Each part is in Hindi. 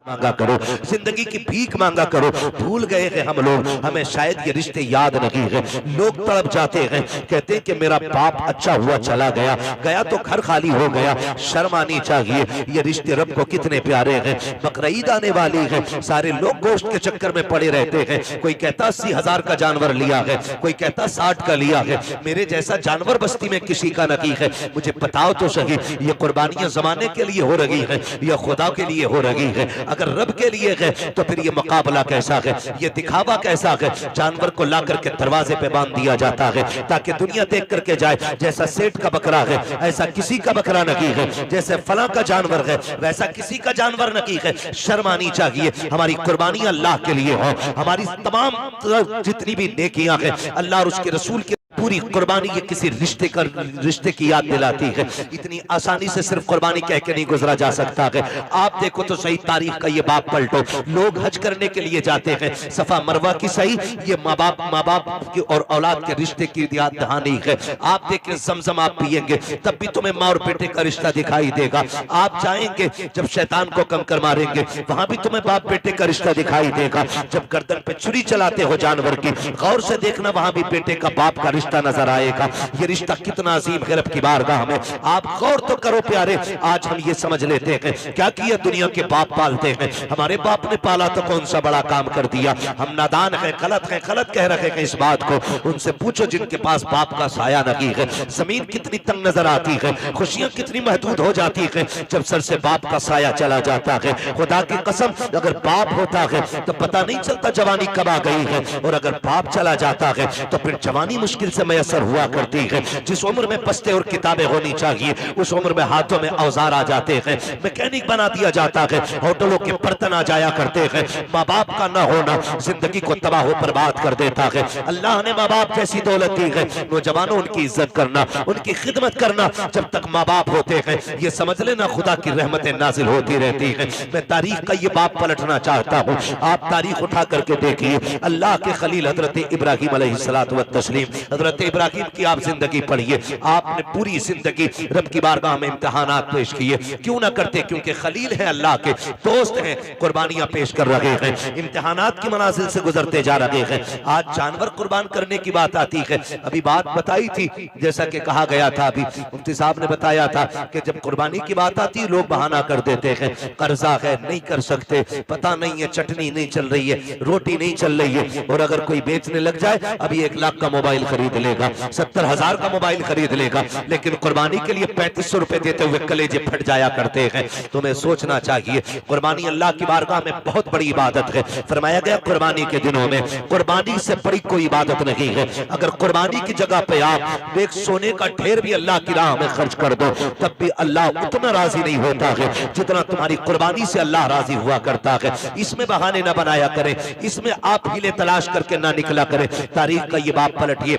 मांगा करो, जिंदगी की भीख मांगा करो। भूल गए हैं हम लोग, हमें शायद ये रिश्ते याद नहीं है। लोग तड़प जाते हैं, कहते हैं कि मेरा बाप अच्छा हुआ चला गया, गया तो घर खाली हो गया। शर्म आनी चाहिए, ये रिश्ते रब को कितने प्यारे हैं। बकरीद आने वाली है, सारे लोग गोश्त के चक्कर में पड़े रहते हैं। कोई कहता 80,000 का जानवर लिया है, कोई कहता 60 का लिया है। मेरे जैसा जानवर बस्ती में किसी का नहीं है। मुझे बताओ तो सही, ये कुर्बानियां जमाने के लिए हो रही है या खुदा के लिए हो रही है? अगर रब के लिए है तो फिर ये मुकाबला कैसा है, ये दिखावा कैसा है? जानवर को ला करके दरवाजे पे बांध दिया जाता है ताकि दुनिया देख करके जाए जैसा सेठ का बकरा है ऐसा किसी का बकरा नहीं है, जैसे फला का जानवर है वैसा किसी का जानवर नहीं है। शर्म आनी चाहिए। हमारी कुर्बानी अल्लाह के लिए हो, हमारी तमाम जितनी भी नेकियां हैं अल्लाह और उसके रसूल के पूरी कुर्बानी ये किसी रिश्ते की याद दिलाती है। इतनी आसानी से सिर्फ कुर्बानी कह के नहीं गुजरा जा सकता है। आप देखो तो सही तारीख का ये बाप पलटो, लोग हज करने के लिए जाते हैं, सफा मरवा की सही ये माँ बाप की और औलाद के रिश्ते की याद दहानी है। आप देखें जमजम आप पिएंगे तब भी तुम्हें माँ और बेटे का रिश्ता दिखाई देगा। आप जाएंगे जब शैतान को कम कर मारेंगे वहां भी तुम्हें बाप बेटे का रिश्ता दिखाई देगा। जब गर्दन पे छुरी चलाते हो जानवर की, गौर से देखना वहां भी बेटे का बाप का रिश्ता नजर आएगा। ये रिश्ता कितना अजीम है रब की बारगाह में। आप गौर तो करो प्यारे, आज हम ये समझ लेते हैं क्या किया दुनिया के बाप पालते हैं, हमारे बाप ने पाला तो कौन सा बड़ा काम कर दिया। हम नादान हैं, गलत कह रहे हैं इस बात को। उनसे पूछो जिनके पास बाप का साया नहीं है, जमीन कितनी तंग नजर आती है, खुशियां कितनी महदूद हो जाती है जब सर से बाप का साया चला जाता है। खुदा की कसम अगर बाप होता है तो पता नहीं चलता जवानी कब आ गई है, और अगर बाप चला जाता है तो फिर जवानी मुश्किल से मैसर हुआ करती है। जिस उम्र में बस्ते और किताबें होनी चाहिए उस उम्र में हाथों में औजार आ जाते हैं, मैकेनिक बना दिया जाता है, होटलों के बर्तन आ जाया करते हैं। माँ बाप का न होना जिंदगी को तबाह बर्बाद कर देता है। अल्लाह ने माँ बाप जैसी दौलत दी है, नौजवानों उनकी इज्जत करना, उनकी खिदमत करना। जब तक माँ बाप होते हैं ये समझ लेना खुदा की रहमतें नाजिल होती रहती है। मैं तारीख का ये बाप पलटना चाहता हूँ। आप तारीख उठा करके देखिए, अल्लाह के खलील हजरत इब्राहिम अलैहिस्सलातु व तस्लीम, हजरत इब्राहिम की आप जिंदगी पढ़िए। आपने पूरी जिंदगी रब की बारगाह में इम्तिहानात पेश किए, क्यों ना करते? क्योंकि खलील है, अल्लाह के दोस्त हैं, कुर्बानियां पेश कर रहे हैं, इम्तिहानात की मनाजिल से गुजरते जा रहे हैं। आज जानवर कुर्बान करने की बात आती है। अभी बात बताई थी, जैसा कि कहा गया था, अभी मुफ्ती साहब ने बताया था कि जब कुर्बानी की बात आती है लोग बहाना कर देते हैं, कर्जा है नहीं कर सकते, पता नहीं है चटनी नहीं चल रही है, रोटी नहीं चल रही है। और अगर कोई बेचने लग जाए अभी 1 लाख का मोबाइल खरीद लेगा, 70,000 का मोबाइल खरीद लेगा, लेकिन कुर्बानी के लिए 3500 रुपए देते हुए कलेजे फट जाया करते हैं। तुम्हें सोचना चाहिए कुर्बानी अल्लाह की बारगाह में बहुत बड़ी इबादत है। फरमाया गया कुर्बानी के दिनों में कुर्बानी से बड़ी कोई इबादत नहीं है। अगर कुर्बानी की जगह पे आप एक सोने का ढेर भी अल्लाह की राह में खर्च कर दो तब भी अल्लाह उतना राजी नहीं होता है जितना तुम्हारी कुर्बानी से अल्लाह राजी हुआ करता है। इसमें बहाने ना बनाया करें, इसमें आप हीले तलाश करके ना निकला करें। तारीख का ये बाप पलटिए,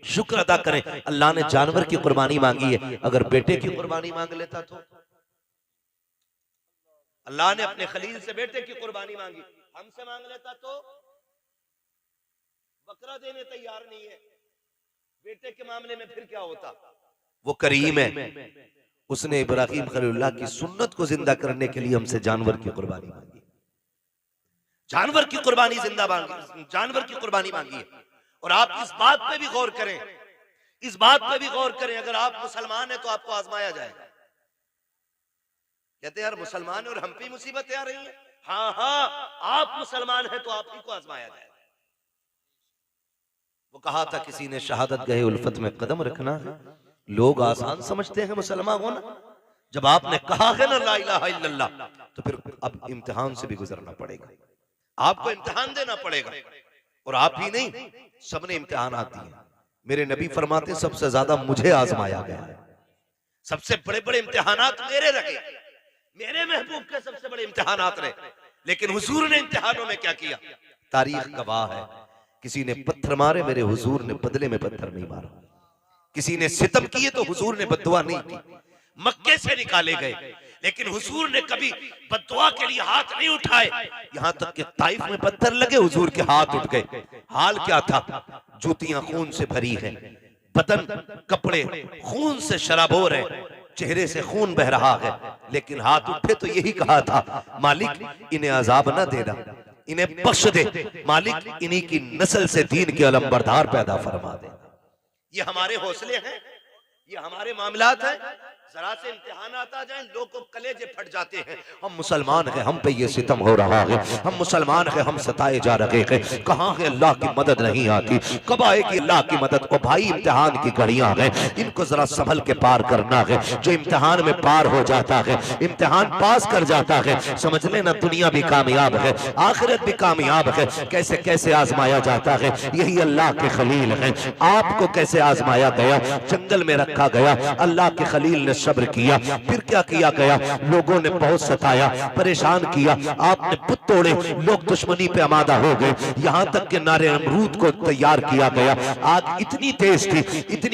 शुक्र अदा करें अल्लाह ने जानवर की कुर्बानी मांगी है। अगर बेटे की कुर्बानी मांग लेता तो अल्लाह ने अपने खलील से बेटे की कुर्बानी मांगी, हमसे मांग लेता तो बकरा देने तैयार नहीं है। बेटे के मामले में फिर क्या होता? वो करीम है, उसने इब्राहिम खलीलुल्लाह की सुन्नत को जिंदा करने के लिए हमसे जानवर की कुर्बानी मांगी, जानवर की कुर्बानी जिंदा मांगी, जानवर की कुर्बानी मांगी है। और आप इस बात पे भी गौर करें, इस बात पे भी गौर करें, अगर आप मुसलमान हैं तो आपको आजमाया जाएगा। कहते यार मुसलमान है और हम पे मुसीबतें आ रही हैं। हाँ, आप मुसलमान हैं तो आप ही को आजमाया जाएगा। वो कहा था किसी ने शहादत गए उल्फत में कदम रखना है। लोग आसान समझते हैं मुसलमान होना, जब आपने कहा है ना ला इलाहा इल्लल्लाह तो फिर अब इम्तिहान से भी गुजरना पड़ेगा, आपको इम्तिहान देना पड़ेगा। और आप ही नहीं, सबने इम्तिहान आती है। मेरे नबी फरमाते सबसे ज्यादा मुझे आजमाया गया है, सबसे बड़े बड़े इम्तिहानात मेरे रखे, मेरे महबूब के सबसे बड़े इम्तिहानात रहे। लेकिन हुजूर ने इम्तिहानों में क्या किया? तारीख गवाह है, किसी ने पत्थर मारे मेरे हुजूर ने बदले में पत्थर नहीं मारा, किसी ने सितम किए तो हुजूर ने बद्दुआ नहीं की। मक्के से निकाले गए लेकिन हुजूर ने कभी बद्दुआ के लिए हाथ नहीं उठाए, यहां तक कि ताइफ में पत्थर लगे हुजूर के हाथ उठ गए। हाल क्या था? जूतियां खून से भरी हैं, बदन कपड़े खून से शराबोर है, चेहरे से खून बह रहा है, लेकिन हाथ उठे तो यही कहा था, मालिक इन्हें अजाब ना देना, इन्हें बख्श दे, मालिक इन्हीं की नस्ल से दीन के अलमबरदार पैदा फरमा दे। ये हमारे हौसले हैं, ये हमारे मामलात हैं। जरा से इम्तिहान आता जाए, लोग को कलेजे फट जाते हैं। हम मुसलमान हैं, हम पे ये सितम हो रहा है, हम मुसलमान हैं, हम सताए जा रहे हैं, कहाँ है अल्लाह की मदद नहीं आती, कब आएगी अल्लाह की मदद। ओ भाई इम्तिहान की घड़ियां हैं, इनको जरा संभल के पार करना है। जो इम्तिहान में पार हो जाता है, इम्तिहान पास कर जाता है, समझ लेना दुनिया भी कामयाब है, आखिरत भी कामयाब है। कैसे कैसे आजमाया जाता है, यही अल्लाह के खलील है। आपको कैसे आजमाया गया, जंगल में रखा गया, अल्लाह के खलील ने सब्र किया, फिर क्या किया गया, लोगों ने बहुत सताया, परेशान किया, आपने बुत तोड़े, लोग दुश्मनी पे आमादा हो गए, यहाँ तक के नारे अमरूद को तैयार किया गया। आग इतनी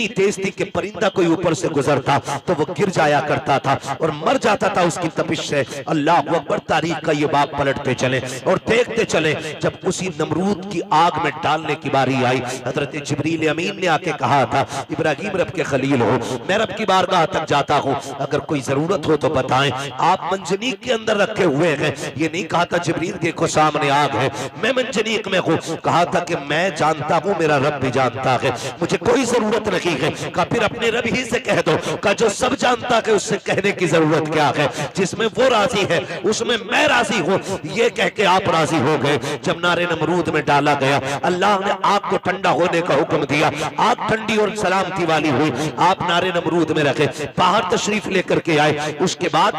तेज थी कि परिंदा कोई ऊपर से गुजरता तो वो गिर जाया करता था और मर जाता था उसकी तपिश से। अल्लाह अकबर, तारीख का ये बाब पलटते चले और देखते चले। जब उसी नमरूद की आग में डालने की बारी आई, हजरत जिब्रील अमीन ने आके कहा था, इब्राहिम रब के खलील हो, मैं रब की बारगाह तक जाता हूँ, अगर कोई जरूरत हो तो बताएं। आप मंजनीक के अंदर रखे हुए हैं, ये नहीं कहा था जिब्रील देखो सामने आग है, मैं मंजनीक में हूँ, कहा था कि मैं जानता हूँ, मेरा रब भी जानता है, मुझे कोई जरूरत नहीं है। कहा फिर अपने रब ही से कह दो, कहा जो सब जानता है उससे कहने की जरूरत क्या है, जिसमें वो राजी है उसमें मैं राजी हूँ। ये कह के आप राजी हो गए। जब नारे नमरूद में डाला गया, अल्लाह ने आग को ठंडा होने का हुक्म दिया, आग ठंडी और सलामती वाली हुई। आप नारे नमरूद में रखे, बाहर तशरीफ लेकर के आए। उसके बाद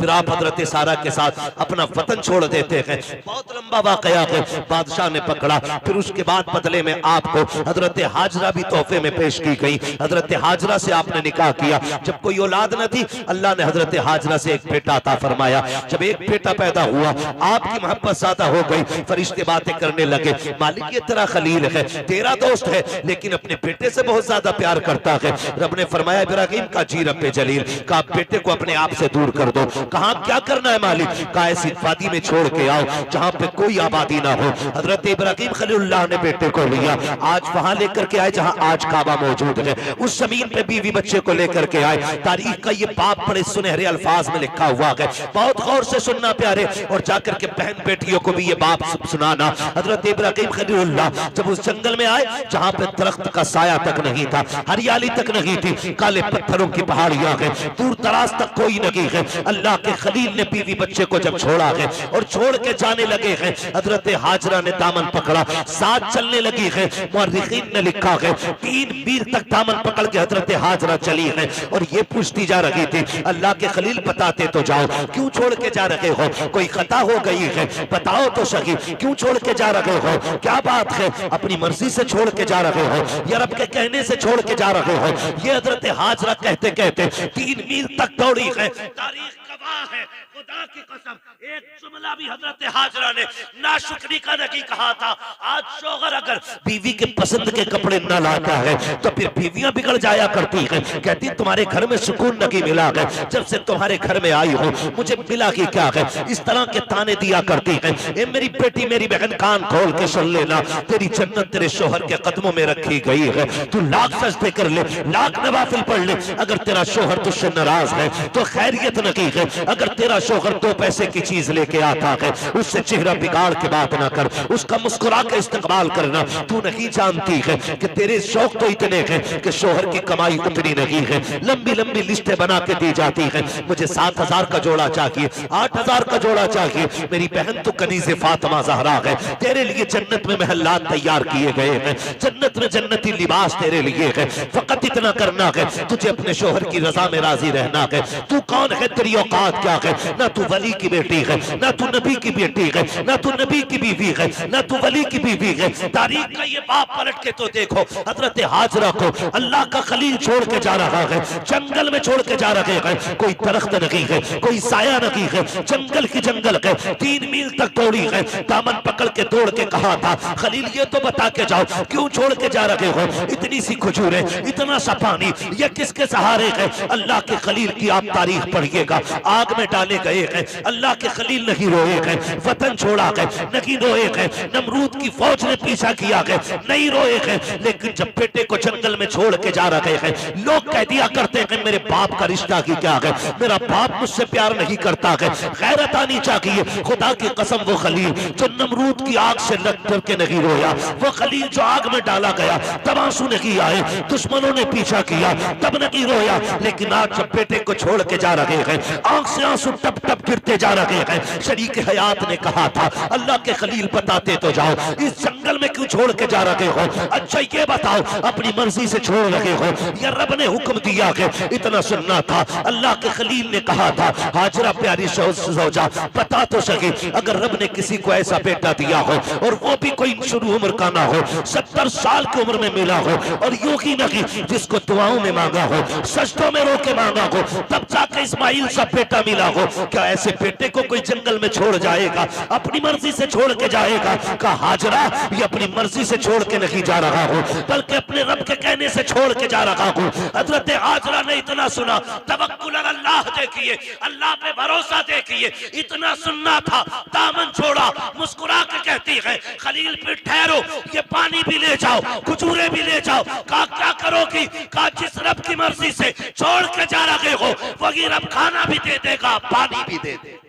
फिर आप हजरत सारा के साथ अपना वतन छोड़ देते हैं। बहुत लंबा वाकया है, बादशाह ने पकड़ा। फिर उसके बाद बदले में आपको हजरत हाजरा भी तोहफे में पेश की गई। हजरत हाजरा से आपने निकाह किया। जब कोई औलाद न थी, अल्लाह ने हजरत हाजरा से एक बेटा अता फरमाया। जब एक बेटा पैदा हुआ, आपकी मोहब्बत ज्यादा हो गई, फरिश्ते बातें करने लगे, मालिक ये तेरा खलील है, तेरा दोस्त है, लेकिन अपने बेटे से बहुत ज्यादा प्यार करता है। रब ने फरमाया, इब्राहिम का जी रब्बे जलील का बेटे को अपने आप से दूर कर दो। कहा क्या करना है मालिक, का ऐसी वादी में छोड़ के आओ जहां पे कोई आबादी ना हो। हजरत इब्राहिम खलीलुल्लाह ने बेटे को लिया, आज वहां लेकर के आए जहां आज काबा मौजूद है। उस जमीन पे बीवी बच्चे को लेकर के आए। तारीख का ये बाप बड़े सुनहरे अल्फाज में लिखा हुआ है, बहुत गौर से सुनना प्यारे, और जाकर के बहन बेटियों को भी ये बाप सुनाना। हजरत इब्राहिम खलीलुल्लाह जब उस जंगल में आए जहां पे दरख्त का साया तक नहीं था, हरियाली तक नहीं थी, काले पत्थरों की पहाड़ियां हैं, दूर दराज तक कोई नहीं है। अल्लाह के खलील ने बीवी बच्चे को जब छोड़ा है और छोड़ के जाने लगे हैं, हजरत हाजरा ने दामन पकड़ा, साथ चलने लगी है। मुअर्रिखीन ने लिखा है 3 मील तक दामन पकड़ के हजरत हाजरा चली है और ये पूछती जा रही थी, अल्लाह के खलील बताते तो जाओ, क्यों छोड़ के जा रहे हो, कोई खता हो गई है, बताओ तो सही, क्यों छोड़ के जा रहे हो, क्या बात है, अपनी मर्जी से छोड़ के जा रहे हो या रब के कहने से छोड़ के जा रहे हो। ये हजरत हाजरा कहते कहते 3 मील तक दौड़ी है। तारीख गवाह है, खुदा की कसम, एक जुमला भी हजरत हाजरा ने नाशुक्री का नहीं कहा था। आज शौहर अगर बीवी के पसंद के कपड़े न लाता है तो फिर बीवियां बिगड़ जाया करती हैं, कहती तुम्हारे घर में सुकून नहीं मिला है, जब से तुम्हारे घर में आई हो मुझे मिला कि क्या है, इस तरह के ताने दिया करती है। ए मेरी बेटी, मेरी बहन, कान खोल के सुन लेना, तेरी जन्नत तेरे शौहर के कदमों में रखी गई है। तू लाख सजदे कर ले, लाख नवाफिल पढ़ ले, अगर तेरा शौहर तुझसे नाराज है तो खैरियत नहीं है। अगर तेरा शौहर 2 पैसे की चीज लेके आता है, उससे चेहरा बिगाड़ के बात ना कर, उसका मुस्कुरा के इस्तेमाल करना। तू नहीं जानती है कि तेरे शौक तो इतने हैं कि शौहर की कमाई उतनी नहीं है। लंबी लंबी लिस्टें बना के दी जाती है, मुझे 7,000 का जोड़ा चाहिए, 8,000 का जोड़ा चाहिए। मेरी बहन तो कनीज़े फातिमा ज़हरा है, तेरे लिए जन्नत में महल्लात तैयार किए गए हैं, जन्नत में जन्नती लिबास तेरे लिए है। फकत इतना करना है, तुझे अपने शौहर की रजा में राजी रहना है। तू कौन है, तेरी औकात क्या है, ना तू वली की बेटी है, ना तू नबी की बेटी है, ना तू नबी की बीवी है, ना तू वली की बीवी है। तारीख का ये बाप पलट के तो देखो, हजरत हाजरा को अल्लाह का खलील छोड़ के जा रहा है, जंगल में छोड़ के जा रहे हैं, कोई दरख्त नहीं है, कोई साया नहीं है, जंगल की जंगल है। 3 मील तक दौड़ी है, दामन पकड़ के दौड़ के कहा था, खलील ये तो बता के जाओ क्यों छोड़ के जा रहे हो, इतनी सी खजूरें, इतना सा पानी, ये किसके सहारे है। अल्लाह के खलील की आप तारीख पढ़िएगा, आग में डाले गए हैं, अल्लाह के खलील नहीं रोए गए, वतन छोड़ा गए नहीं रोए गए, नमरूद की फौज ने पीछा किया गए नहीं रोए गए, लेकिन जब बेटे को जंगल में छोड़ के जा रहे हैं लोग कह दिया करते हैं मेरे बाप का रिश्ता की क्या है, मेरा बाप मुझसे प्यार नहीं करता है। गैरत आनी चाहिए। खुदा की कसम वो खलील जो नमरूद की आग से लग कर के नहीं रोया, वो खलील जो आग में डाला गया तब आंसू नहीं आए, दुश्मनों ने पीछा किया तब नहीं रोया, लेकिन आज जब बेटे को छोड़ के जा रहे हैं आंख से आंसू टप टप गिरते जा रहे हैं। शरीक हयात ने कहा था अल्लाह के खलील बताते तो जाओ इस जंगल में क्यों छोड़ के जा रहे हो, अच्छा ये बताओ अपनी मर्जी से छोड़ रहे हो या रब ने हुक्म दिया है। इतना सुनना था। अल्लाह के खलील ने कहा था हाजरा प्यारी सौजा बता तो सके अगर रब ने किसी को ऐसा बेटा दिया हो और वो भी कोई शुरू उम्र का ना हो, 70 साल की उम्र में मिला हो और यूं ही नहीं जिसको दुआओं में मांगा हो, सजदों में रो के मांगा हो, तब जाके इस्माइल सा बेटा मिला हो, क्या ऐसे बेटे को कोई जंगल में छोड़ जाएगा, अपनी मर्जी से छोड़ के जाएगा? कहा हाजरा ये अपनी मर्जी से छोड़ के नहीं जा रहा हो बल्कि अपने रब के कहने से छोड़ के जा रहा हूं। हजरत हाजरा ने इतना सुना, तवक्कुल अल्लाह देखिए, अल्लाह पे भरोसा देखिए, इतना सुनना था, दामन छोड़ा, मुस्कुरा के कहती है खलील पे ठहरो, ये पानी भी ले जाओ, खजूरें भी ले जाओ। कहा क्या करोगी? कहा जिस रब की मर्जी से छोड़ के जा रहे हो वही रब खाना भी दे देगा, पानी भी दे देगा।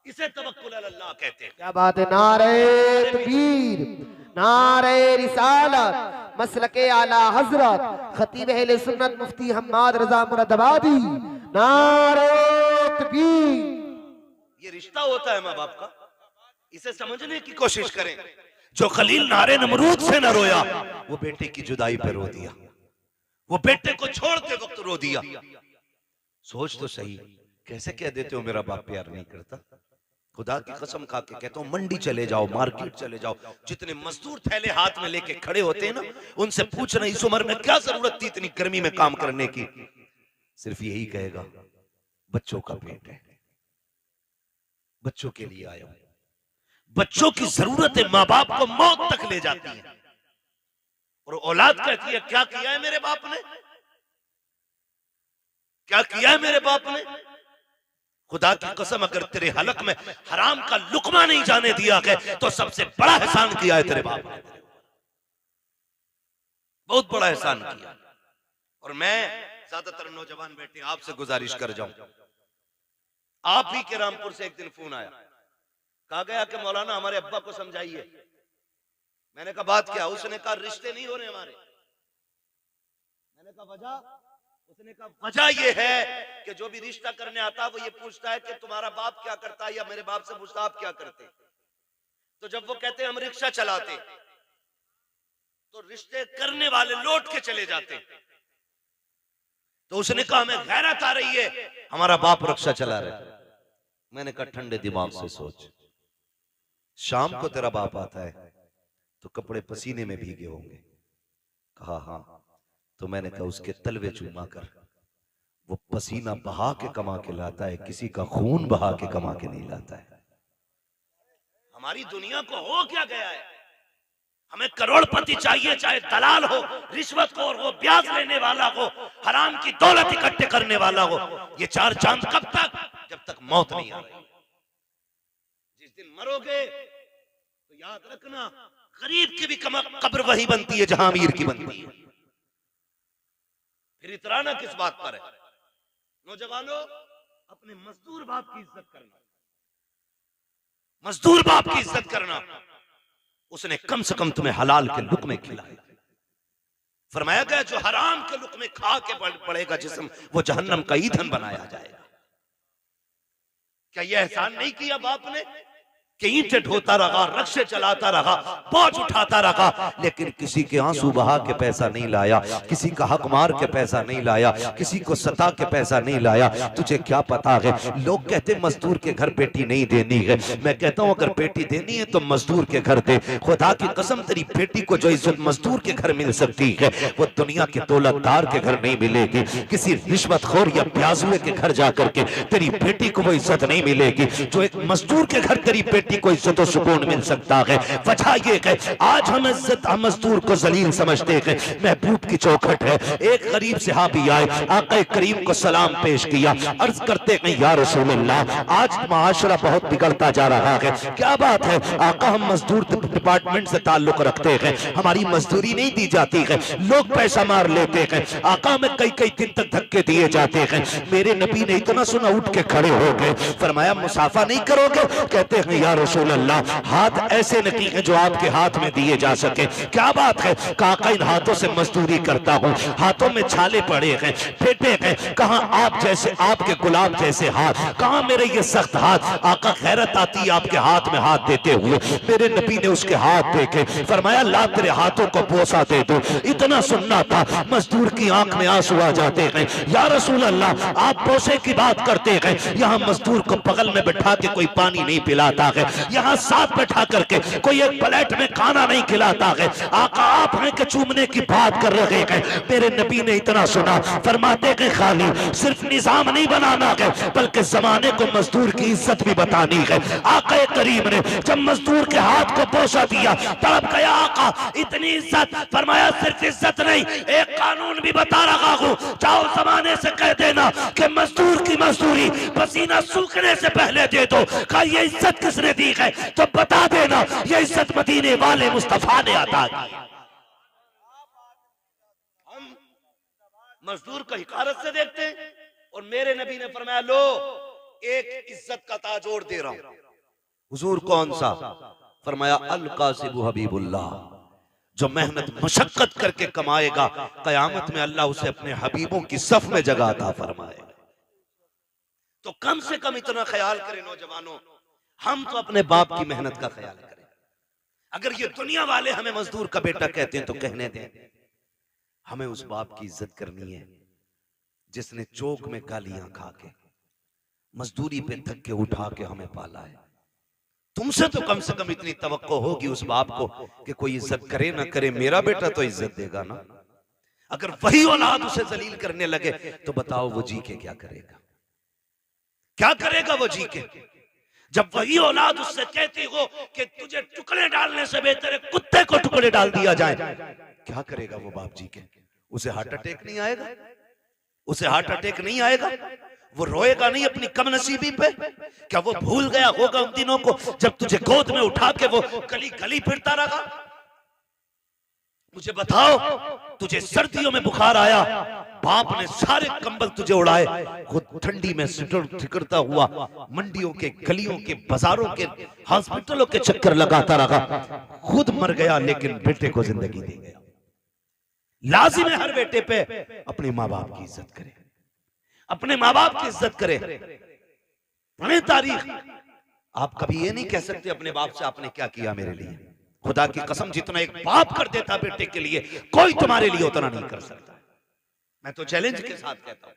इसे तवक्कुल अल्लाह कहते हैं। क्या बात है। नारे तकबीर, नारे रिसालत, मसलके आला हजरत खतीब अहले सुन्नत मुफ्ती हम्माद रजा मुरादाबादी, नारे तकबीर। ये रिश्ता होता है माँ बाप का, इसे समझने की कोशिश करें। जो खलील नारे नमरूद से न रोया वो बेटे की जुदाई पे रो दिया, वो बेटे को छोड़ते वक्त रो दिया। सोच तो सही, कैसे कह देते हो मेरा बाप प्यार नहीं करता? खुदा की कसम खा के कहता हूं मंडी चले जाओ, मार्केट चले जाओ, जितने मजदूर थैले हाथ में लेके खड़े होते हैं ना, उनसे पूछना इस उम्र में क्या जरूरत थी इतनी गर्मी में काम करने की? सिर्फ यही कहेगा बच्चों का पेट है, बच्चों के लिए आया हूं। बच्चों की जरूरतें माँ बाप को मौत तक ले जाती है और औलाद कहती है क्या किया है मेरे बाप ने, क्या किया है मेरे बाप ने? खुदा की कसम अगर तेरे हलक में हराम का लुकमा नहीं जाने दिया है तो सबसे बड़ा एहसान किया है तेरे बाप ने, बहुत बड़ा एहसान किया। और मैं ज्यादातर नौजवान बेटे आपसे गुजारिश कर जाऊं, आप ही के रामपुर से एक दिन फोन आया, कहा गया कि मौलाना हमारे अब्बा को समझाइए। मैंने कहा बात क्या? उसने कहा रिश्ते नहीं हो रहे हमारे। मैंने कहा वजह? उसने कहा वजह यह है कि जो भी रिश्ता करने आता है वो ये पूछता है कि तुम्हारा बाप क्या करता है, या मेरे बाप से पूछता आप क्या करते। तो जब वो कहते हैं हम रिक्शा चलाते, तो रिश्ते करने वाले लौट के चले जाते। तो उसने कहा हमें गैरत आ रही है, हमारा बाप रिक्शा चला रहा है। मैंने कहा ठंडे दिमाग से सोच, शाम को तेरा बाप आता है तो कपड़े पसीने में भीगे होंगे। कहा हाँ। तो मैंने कहा उसके तलवे चूमा कर, वो पसीना बहा के कमा के लाता है, किसी का खून बहा के कमा के नहीं लाता है। हमारी दुनिया को हो क्या गया है? हमें करोड़पति चाहिए, चाहे दलाल हो, रिश्वत को, और वो ब्याज लेने वाला हो, हराम की दौलत इकट्ठे करने वाला हो। ये चार चांद कब तक? जब तक मौत नहीं आ रही। जिस दिन मरोगे तो याद रखना गरीब की भी कब्र वही बनती है जहां अमीर की बनती है। फिर इतराना किस बात पर है? नौजवानों, अपने मजदूर बाप की इज्जत करना, मजदूर बाप की इज्जत करना। उसने कम से कम तुम्हें हलाल के लुक़मे खिलाए। फरमाया गया जो हराम के लुक़मे खा के पड़ेगा जिस्म, वो जहन्नम का ईंधन बनाया जाएगा। क्या यह एहसान नहीं किया बाप ने कि ईंटें ढोता रहा, रक्शे चलाता रहा, बोझ उठाता रहा, लेकिन किसी के आंसू बहा के पैसा नहीं लाया, किसी का हक मार के पैसा नहीं लाया, किसी को सता के पैसा नहीं लाया। तुझे क्या पता है? लोग कहते मजदूर के घर बेटी नहीं देनी है। मैं कहता हूं अगर बेटी देनी है तो मजदूर के घर दे। खुदा की कसम तेरी बेटी को जो इज्जत मजदूर के घर मिल सकती है वो दुनिया के दौलतदार के घर नहीं मिलेगी। किसी रिश्वतखोर या प्याजुए के घर जाकर के तेरी बेटी को वो इज्जत नहीं मिलेगी जो एक मजदूर के घर तेरी बेटी बेटी को इज्जत और सुकून मिल सकता है। वजह ये है आज हम इज्जत हम मजदूर को जलील समझते हैं। महबूब की चौखट है। एक गरीब सहाबी आए, आका करीम को सलाम पेश किया, अर्ज करते हैं या रसूल अल्लाह, आज माशरा बहुत बिगड़ता जा रहा है, क्या बात है? आका हम मजदूर डिपार्टमेंट से ताल्लुक रखते हैं, हमारी मजदूरी नहीं दी जाती है, लोग पैसा मार लेते हैं, आका में कई कई दिन तक धक्के दिए जाते हैं। मेरे नबी ने इतना सुना उठ के खड़े हो गए, फरमाया मुसाफा नहीं करोगे? कहते हैं या रसूल अल्लाह, हाथ ऐसे नहीं है जो आपके हाथ में दिए जा सके। क्या बात है? काका इन हाथों से मजदूरी करता हूँ, हाथों में छाले पड़े हैं, फेटे हैं, कहां आप जैसे आपके गुलाब जैसे हाथ, कहां मेरे ये सख्त हाथ। आका खैरत आती है आपके हाथ में हाथ देते हुए। मेरे नबी ने उसके हाथ देखे, फरमाया ला तेरे हाथों को बोसा दे दो। इतना सुनना था, मजदूर की आंख में आंसू आ जाते हैं। या रसूल अल्लाह, आप बोसे की बात करते हैं, यहाँ मजदूर को बगल में बैठा के कोई पानी नहीं पिलाता है, यहाँ साथ बैठा करके कोई एक प्लेट में खाना नहीं खिलाता है। आका आप हैं कि चूमने की बात कर रहे हैं। मेरे नबी ने इतना सुना, फरमाते हैं खाली सिर्फ निजाम नहीं बनाना है, बल्कि जमाने को मजदूर की इज्जत भी बतानी है। आका करीम ने जब मजदूर के हाथ को बोसा दिया, तड़प गया आका, इतनी इज्जत, फरमाया सिर्फ इज्जत नहीं, एक कानून भी बता रहा हूं, जाओ जमाने से कह देना कि मजदूर की मजदूरी पसीना सूखने से पहले दे दो। कहा ये इज्जत किसने दी है? तो बता देना ये इज्जत मदीने वाले मुस्तफा ने अता की। हम मजदूर को हिकारत से देखते हैं, और मेरे नबी ने फरमाया लो एक इज्जत का ताज और दे रहा हूं। हुजूर कौन सा? फरमाया अल कासिबु हबीबुल्लाह, जो मेहनत मशक्कत करके कमाएगा, कयामत में अल्लाह उसे अपने हबीबों की सफ में जगह अता फरमाएगा। तो कम से कम इतना ख्याल करें नौजवानों, हम तो अपने बाप की मेहनत का ख्याल करें। अगर ये दुनिया वाले हमें मजदूर का बेटा कहते हैं तो कहने दें, हमें उस बाप की इज्जत करनी है जिसने चौक में गालियां खा के, मजदूरी पे धक्के उठा के हमें पाला है। तुमसे तो कम से कम इतनी तवक्को होगी उस बाप को कि कोई इज्जत करे ना करे, मेरा बेटा तो इज्जत देगा ना। अगर वही औलाद उसे जलील करने लगे तो बताओ वो जी के क्या करेगा? क्या करेगा वो जी के? जब वही औलाद उससे कहती हो कि तुझे टुकड़े डालने से बेहतर है कुत्ते को टुकड़े डाल दिया जाए, क्या करेगा वो बाप जी के? उसे हार्ट अटैक नहीं आएगा? उसे हार्ट अटैक नहीं आएगा? वो रोएगा नहीं अपनी कमनसीबी पे? क्या वो भूल गया होगा उन दिनों को जब तुझे गोद में उठा के वो गली गली फिरता रहा? मुझे बताओ, तुझे सर्दियों में बुखार आया, बाप ने सारे कंबल तुझे उड़ाए, खुद ठंडी में ठिकरता हुआ मंडियों के, गलियों के, बाजारों के, हॉस्पिटलों के चक्कर लगाता रहा, खुद मर गया लेकिन बेटे को जिंदगी दे गया। लाजिम है हर बेटे पे अपने माँ बाप की इज्जत करे, अपने माँ बाप की इज्जत करे। पढ़े तारीख, आप कभी ये नहीं कह सकते अपने बाप से आपने क्या किया मेरे लिए। खुदा की कसम, जितना एक बाप कर देता बेटे के लिए, कोई तुम्हारे लिए उतना नहीं कर सकता। मैं तो चैलेंज के साथ कहता हूं,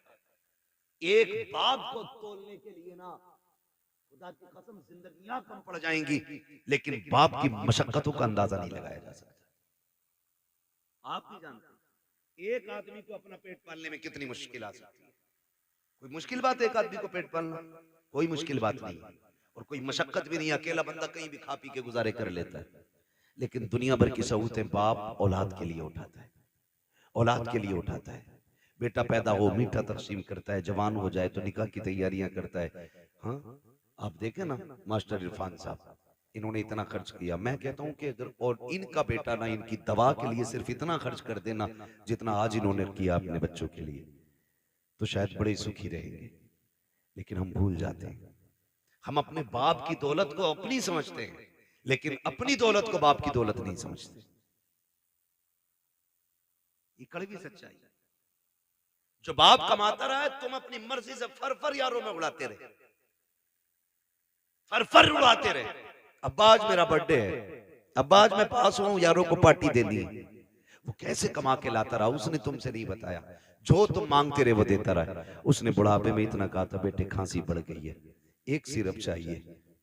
एक बाप को तोलने के लिए ना खुदा की कसम जिंदगियां कम पड़ जाएंगी, लेकिन बाप की मशक्कतों का अंदाजा नहीं लगाया जा सकता। आप नहीं जानते एक आदमी को अपना पेट पालने में कितनी मुश्किल आ सकती है। कोई मुश्किल बात है एक आदमी को पेट पालना? कोई मुश्किल बात नहीं, और कोई मशक्कत भी नहीं। अकेला बंदा कहीं भी खा पी के गुजारे कर लेता है, लेकिन दुनिया भर की सहूलतें बाप औलाद के लिए उठाता है, औलाद के लिए उठाता है। बेटा पैदा हो मीठा तकसीम करता है, जवान हो जाए तो निकाह की तैयारियां करता है। हाँ, आप देखें ना मास्टर इरफान साहब, इन्होंने इतना खर्च किया। मैं कहता हूं कि अगर और इनका बेटा ना इनकी दवा के लिए सिर्फ इतना खर्च कर देना जितना आज इन्होंने किया अपने बच्चों के लिए, तो शायद बड़े सुखी रहेंगे। लेकिन हम भूल जाते हैं, हम अपने बाप की दौलत को अपनी समझते हैं, लेकिन अपनी दौलत को बाप की दौलत नहीं समझते। ये कड़वी सच्चाई। जो बाप कमाता रहा है, तुम अपनी मर्जी से फर यारों में उड़ाते रहे, फर उड़ाते रहे। अब्बा आज मेरा बर्थडे है, अब्बा आज मैं पास हुआ हूं, यारों को पार्टी देनी है। वो कैसे कमा के लाता रहा उसने तुमसे नहीं बताया। जो तुम मांगते रहे वो देता रहा। उसने बुढ़ापे में इतना कहा था, बेटे खांसी बढ़ गई है, एक सिरप चाहिए।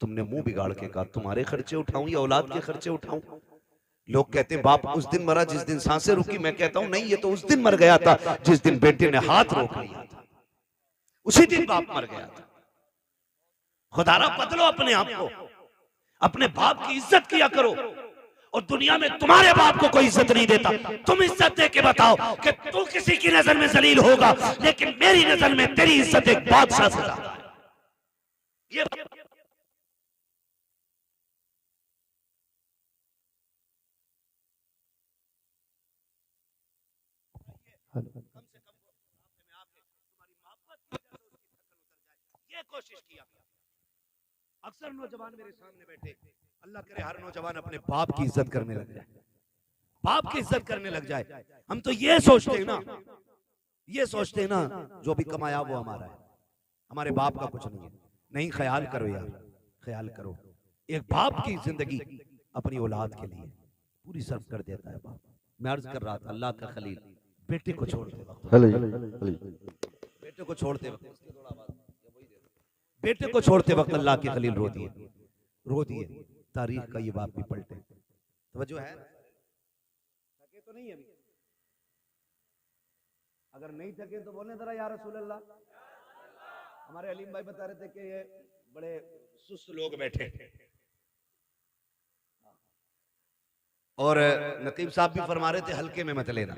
तुमने मुंह बिगाड़ के कहा तुम्हारे खर्चे उठाऊं या औलाद के खर्चे उठाऊं? लोग कहते हैं बाप उस दिन मरा जिस दिन सांसें रुकी। मैं कहता हूं नहीं, ये तो उस दिन मर गया था जिस दिन बेटे ने हाथ रोक लिया था, उसी दिन बाप मर गया था। खुदारा बदलो अपने आप को, अपने बाप की इज्जत किया करो। और दुनिया में तुम्हारे बाप को कोई इज्जत नहीं देता, तुम इज्जत दे के बताओ कि तू किसी की नजर में जलील होगा, लेकिन मेरी नजर में तेरी इज्जत एक बादशाह से ज्यादा है। ये ये कोशिश किया। अक्सर नौजवान मेरे सामने बैठे, अल्लाह करे हर नौजवान अपने बाप की इज्जत करने लग जाए, बाप की इज्जत करने लग जाए। हम तो ये सोचते हैं ना, ये सोचते हैं ना जो भी कमाया वो हमारा है, हमारे बाप का कुछ नहीं है। नहीं, ख्याल करो यार, ख्याल करो। एक बाप की जिंदगी अपनी औलाद के लिए पूरी सर्व कर देता है बाप। मैं अर्ज कर रहा था, अल्लाह का खलील बेटे को छोड़ते वक्त, बेटे को छोड़ते वक्त, बेटे को छोड़ते वक्त अल्लाह के खलील रो दिए, रो दिए। तारीख का ये बाप भी पलटे। तवज्जो है? थके तो नहीं अभी? अगर नहीं थके तो बोले जरा या रसूल अल्लाह। हमारे अलीम भाई बता रहे थे कि ये बड़े सुस्त लोग बैठे, और नकीब साहब भी फरमा रहे थे हल्के में मत लेना।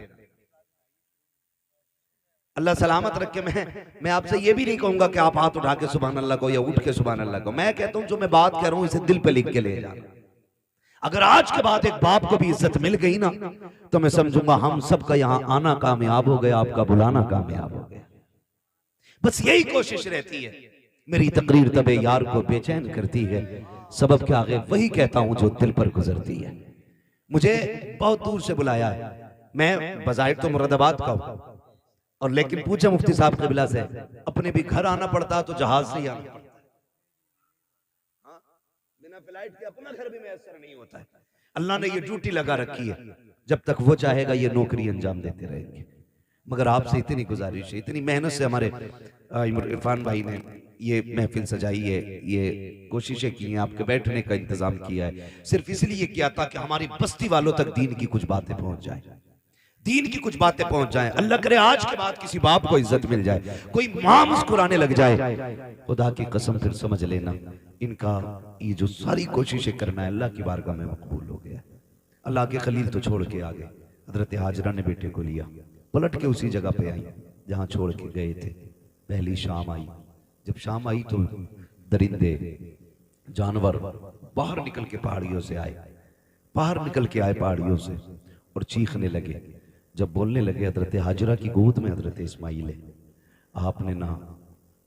अल्लाह सलामत रखे। मैं आपसे ये भी नहीं कहूंगा कि आप हाथ उठा के सुभान अल्लाह को या उठ के सुभान अल्लाह को। मैं कहता हूं जो मैं बात कह रहा हूं इसे दिल पे लिख के ले जाना। अगर आज के बाद एक बाप को भी इज्जत मिल गई ना, तो मैं समझूंगा हम सबका यहां आना कामयाब हो गया, आपका बुलाना कामयाब हो गया। बस यही कोशिश रहती है। मेरी तकरीर तबे यार को बेचैन करती है, सबब के आगे वही कहता हूं जो दिल पर गुजरती है। मुझे बहुत दूर से बुलाया है, मैं बजाय तो मुरादाबाद का हूं, और लेकिन पूछा मुफ्ती साहब क़िबला से, अपने भी घर आना पड़ता तो जहाज से ही आना पड़ता। बिना फ्लाइट के अपना घर भी मैसर नहीं होता है। अल्लाह ने ये ड्यूटी लगा रखी है, जब तक वो चाहेगा ये नौकरी अंजाम देते रहेंगे। मगर आपसे इतनी गुजारिश है, इतनी मेहनत से हमारे इरफान भाई ने ये महफिल सजाई है, ये कोशिशें की हैं, आपके बैठने का इंतजाम किया है, सिर्फ इसलिए किया था कि हमारी बस्ती वालों तक दीन की कुछ बातें पहुंच जाए, दीन की कुछ बातें पहुंच जाएं। अल्लाह करे आज के बाद किसी बाप को इज्जत मिल जाए, कोई मां मुस्कुराने लग जाए, खुदा की कसम फिर समझ लेना इनका ये जो सारी कोशिशें करना है अल्लाह की बारगाह में मकबूल हो गया। अल्लाह के खलील तो छोड़ के आ गए, हजरत हाजरा ने बेटे को लिया, पलट के उसी जगह पे आई जहां छोड़ के गए थे। पहली शाम आई, जब शाम आई तो दरिंदे जानवर बाहर निकल के पहाड़ियों से आए, बाहर निकल के आए पहाड़ियों से और चीखने लगे। जब बोलने लगे, हजरत हाजरा की गोद में हजरत इस्माइल है, आपने ना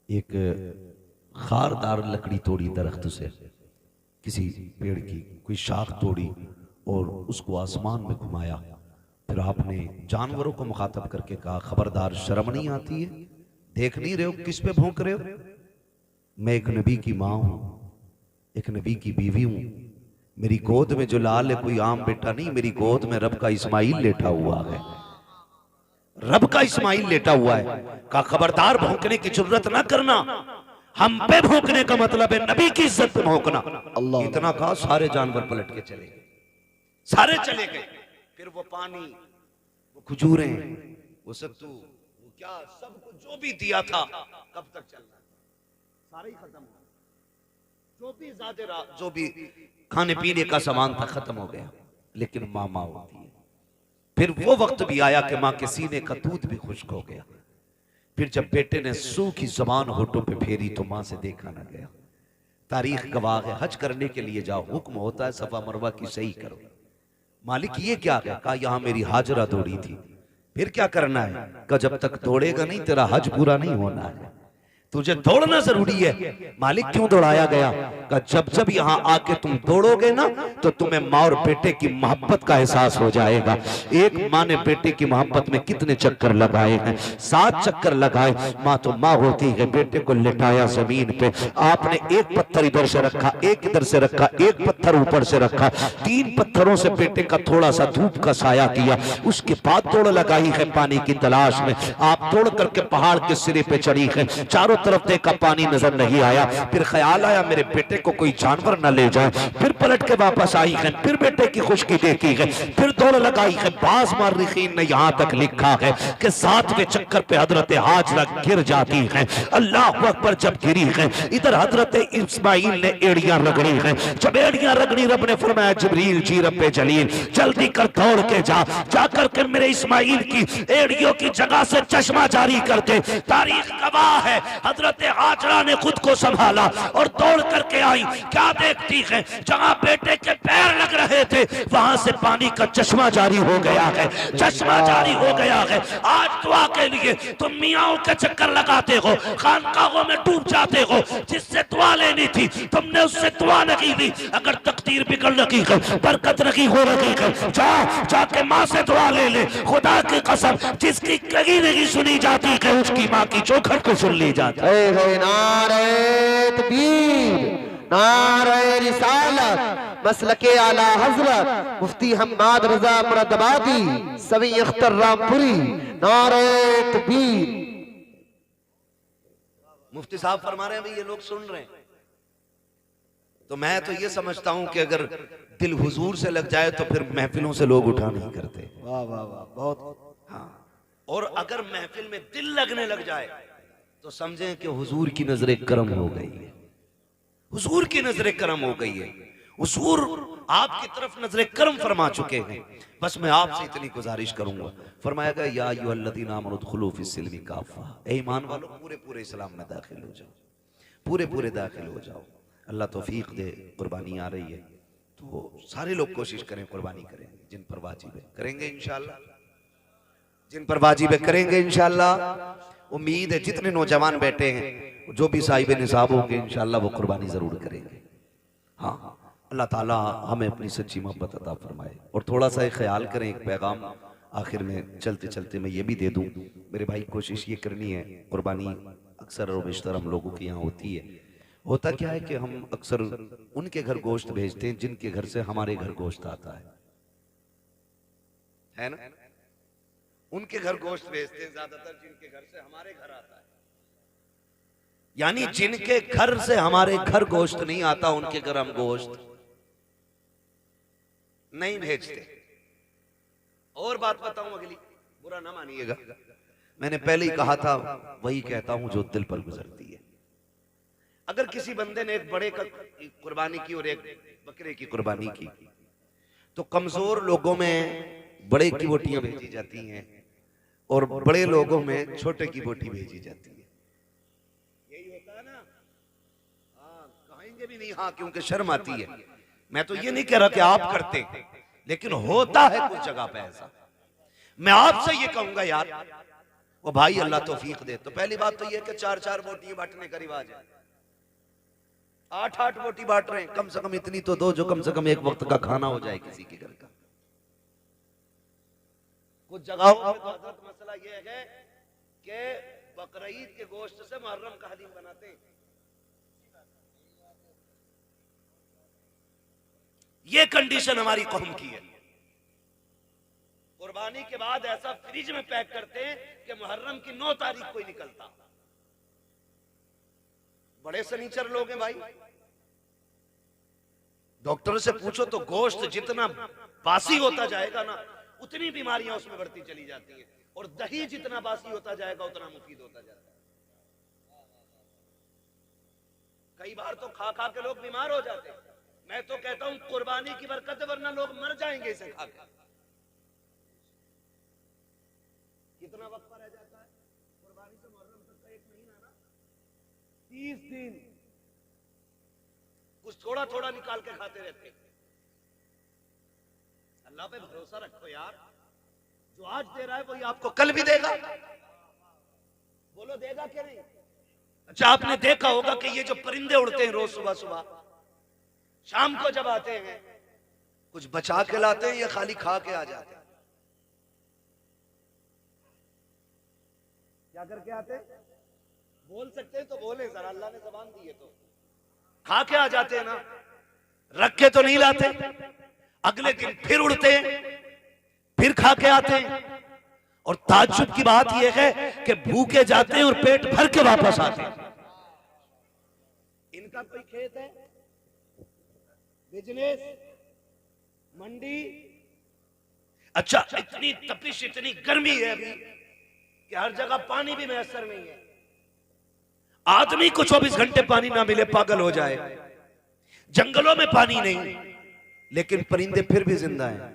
एक खारदार लकड़ी तोड़ी दरख्त से, किसी पेड़ की कोई शाख तोड़ी और उसको आसमान में घुमाया। फिर आपने जानवरों को मुखातब करके कहा, खबरदार शर्म नहीं आती है, देख नहीं रहे हो किस पे भौंक रहे हो? मैं एक नबी की माँ हूं, एक नबी की बीवी हूं, मेरी गोद में जो लाल है कोई आम बेटा नहीं, मेरी गोद में रब का इस्माइल लेटा हुआ है, रब का इस्माइल लेटा हुआ है। कहा खबरदार भौंकने की जरूरत ना करना, हम पे भौंकने का मतलब है नबी की इज्जत पे भौंकना। अल्लाह इतना कहा, सारे जानवर पलट के चले गए, सारे चले गए। फिर वो पानी, वो खजूरें, वो सत्तू, वो क्या सब कुछ जो भी दिया था कब तक चलना, सारे ही खत्म हो, जो भी खाने पीने का सामान था खत्म हो गया। लेकिन माँ माँ होती है। फिर वो वक्त भी आया कि माँ के सीने का दूध भी खुश्क हो गया। फिर जब बेटे ने सूखी जबान होठों पे फेरी तो माँ से देखा ना गया। तारीख गवाह है, हज करने के लिए जाओ, हुक्म होता है सफा मरवा की सही करो। मालिक ये क्या है? कहा यहाँ मेरी हाजरा दौड़ी थी। फिर क्या करना है? कहा जब तक दौड़ेगा नहीं तेरा हज पूरा नहीं होना है, तुझे दौड़ना जरूरी है। मालिक क्यों दौड़ाया गया? कहा जब जब यहाँ आके तुम दौड़ोगे ना तो तुम्हें माँ और बेटे की मोहब्बत का एहसास हो जाएगा। एक माँ ने बेटे की मोहब्बत में कितने चक्कर लगाए हैं, 7 चक्कर लगाए। माँ तो माँ होती है। बेटे को लिटाया जमीन पे, आपने एक पत्थर इधर से रखा, एक इधर से रखा, एक पत्थर ऊपर से रखा, 3 पत्थरों से बेटे का थोड़ा सा धूप का साया किया। उसके बाद दौड़ लगाई है पानी की तलाश में। आप दौड़ करके पहाड़ के सिरे पे चढ़ी है, चारों तरफ देखा, पानी नजर नहीं आया। फिर ख्याल आया मेरे बेटे को कोई जानवर न ले जाए। फिर पलट के वापस आई है, फिर बेटे की खुशकी देखी है, फिर दौड़ लगाई है। बाज मर्रिखीन ने यहाँ तक लिखा है कि 7वें चक्कर पे हजरत हाजरा गिर जाती है। अल्लाह अकबर, जब गिरी है इधर हजरत इस्माइल ने एड़ियां रगड़ी है। जब एड़ियां रगड़ी, रब ने फरमाया जिब्रील जी रब्बे जलील जल्दी कर दौड़ के जा करके मेरे इस्माइल की एड़ियों की जगह से चश्मा जारी कर दे। तारीख गवाह है, हजरत हाजरा ने खुद को संभाला और दौड़ करके आई। क्या देखती है, जहां बेटे के पैर लग रहे थे वहां से पानी का चश्मा जारी हो गया है, चश्मा जारी हो गया है। आज दुआ के लिए तुम मियाओं के चक्कर लगाते हो, खानकाहों में डूब जाते हो। जिससे दुआ लेनी थी तुमने उससे दुआ नहीं ली। अगर तकदीर बिगड़ लगी है, बरकत नहीं हो रही है, जाके माँ से दुआ ले। खुदा की कसम, जिसकी कहीं नहीं सुनी जाती है उसकी माँ की चौखट को सुन ली जाती है। नारे तकबीर, नारे रिसालत, मसलके आला हजरत मुफ्ती हम्माद रजा मुरादाबादी सवी अख्तर रामपुरी, नारे तकबीर। मुफ्ती साहब फरमा रहे हैं भाई, ये लोग सुन रहे हैं। तो मैं तो ये समझता हूं कि अगर दिल हुजूर से लग जाए तो फिर महफिलों से लोग उठा नहीं करते। वाह वाह वाह, बहुत। हाँ, और अगर महफिल में दिल लगने लग जाए तो समझें कि हुजूर की नजर करम हो गई है, हुजूर की नजर करम हो गई है। हुजूर आपकी तरफ नजर करम फरमा चुके हैं। बस मैं आपसे इतनी गुजारिश करूंगा, फरमाया गया या अय्युहल्लज़ीना आमनू उदखुलू फिस्सिल्मी काफ़ा, ए ईमान वालों पूरे पूरे इस्लाम में दाखिल हो जाओ, पूरे पूरे दाखिल हो जाओ। अल्लाह तौफीक दे। कुर्बानी आ रही है तो सारे लोग कोशिश करें, कुर्बानी करें। जिन पर वाजिब है करेंगे इंशाअल्लाह, जिन पर वाजिब है करेंगे इंशाअल्लाह। उम्मीद है जितने नौजवान बैठे हैं, जो भी साहिब निसाब होंगे इंशाअल्लाह वो कुर्बानी जरूर करेंगे। हाँ, अल्लाह ताला हमें अपनी सच्ची मोहब्बत अता फरमाए। और थोड़ा सा ख्याल करें, एक पैगाम आखिर में चलते चलते मैं ये भी दे दूं। मेरे भाई कोशिश ये करनी है, कुर्बानी अक्सर और बेशतर हम लोगों के यहाँ होती है। होता क्या है कि हम अक्सर उनके घर गोश्त भेजते हैं जिनके घर से हमारे घर गोश्त आता है ना। उनके घर गोश्त भेजते हैं ज्यादातर जिनके घर से हमारे घर आता है। यानी जिनके घर से हमारे घर गोश्त नहीं आता उनके घर हम गोश्त नहीं भेजते। और बात बताऊं अगली, बुरा ना मानिएगा, मैंने पहले ही कहा था, वही कहता हूं जो दिल पर गुजरती है। अगर किसी बंदे ने एक बड़े का कुर्बानी की और एक बकरे की कुर्बानी की, तो कमजोर लोगों में बड़े की बोटियां भेजी जाती हैं और बड़े लोगों में छोटे की बोटी भेजी जाती है। यही होता है ना। हाँ, कहेंगे भी नहीं, हाँ, क्योंकि शर्म आती है। मैं तो ये नहीं कह रहा कि आप करते, लेकिन होता है कुछ जगह पे ऐसा। मैं आपसे ये कहूंगा यार, वो भाई अल्लाह तौफीक दे। तो पहली बात तो ये कि 4-4 बोटियां बांटने का रिवाज है। 8-8 बोटी बांट रहे हैं, कम से कम इतनी तो दो जो कम से कम एक वक्त का खाना हो जाए किसी के घर का। कुछ जगहों पे तो हजरत मसला ये है कि बकरीद के गोश्त से मुहर्रम का हलीम बनाते हैं। ये कंडीशन हमारी कौम की है। कुर्बानी के बाद ऐसा फ्रिज में पैक करते हैं कि मुहर्रम की 9 तारीख को ही निकलता। बड़े सनीचर लोग हैं भाई। डॉक्टर से पूछो तो गोश्त जितना बासी होता जाएगा ना, उतनी बीमारियां उसमें बढ़ती चली जाती हैं, और दही जितना बासी होता जाएगा उतना मुफीद होता जाता है। कई बार तो खा खा के लोग बीमार हो जाते हैं। मैं तो कहता हूं कुर्बानी की बरकत है, वरना लोग मर जाएंगे इसे खाकर। कितना वक्त रह जाता है कुर्बानी से मुहर्रम तक का? 1 महीना ना, 30 दिन। कुछ थोड़ा थोड़ा निकाल के खाते रहते। अल्लाह पे भरोसा रखो यार, जो आज दे रहा है वही आपको कल भी देगा। बोलो देगा क्या नहीं? अच्छा, आपने देखा होगा कि ये जो परिंदे उड़ते हैं रोज सुबह सुबह, शाम को जब आते हैं, कुछ बचा के लाते हैं या खाली खा के आ जाते हैं? क्या करके आते? बोल सकते हैं तो बोले जरा, अल्लाह ने ज़बान दी है तो। खा के आ जाते हैं ना, रख के तो नहीं लाते। अगले दिन फिर उड़ते हैं, फिर खा के आते हैं। और ताज्जुब की बात यह है कि भूखे जाते हैं और पेट भर के वापस आते हैं। का कोई खेत है, बिजनेस, मंडी। अच्छा, इतनी तपिश, इतनी गर्मी है अभी कि हर जगह पानी भी मैसर नहीं है। आदमी को 24 घंटे पानी ना मिले पागल हो जाए। जंगलों में पानी नहीं, लेकिन परिंदे फिर भी जिंदा हैं।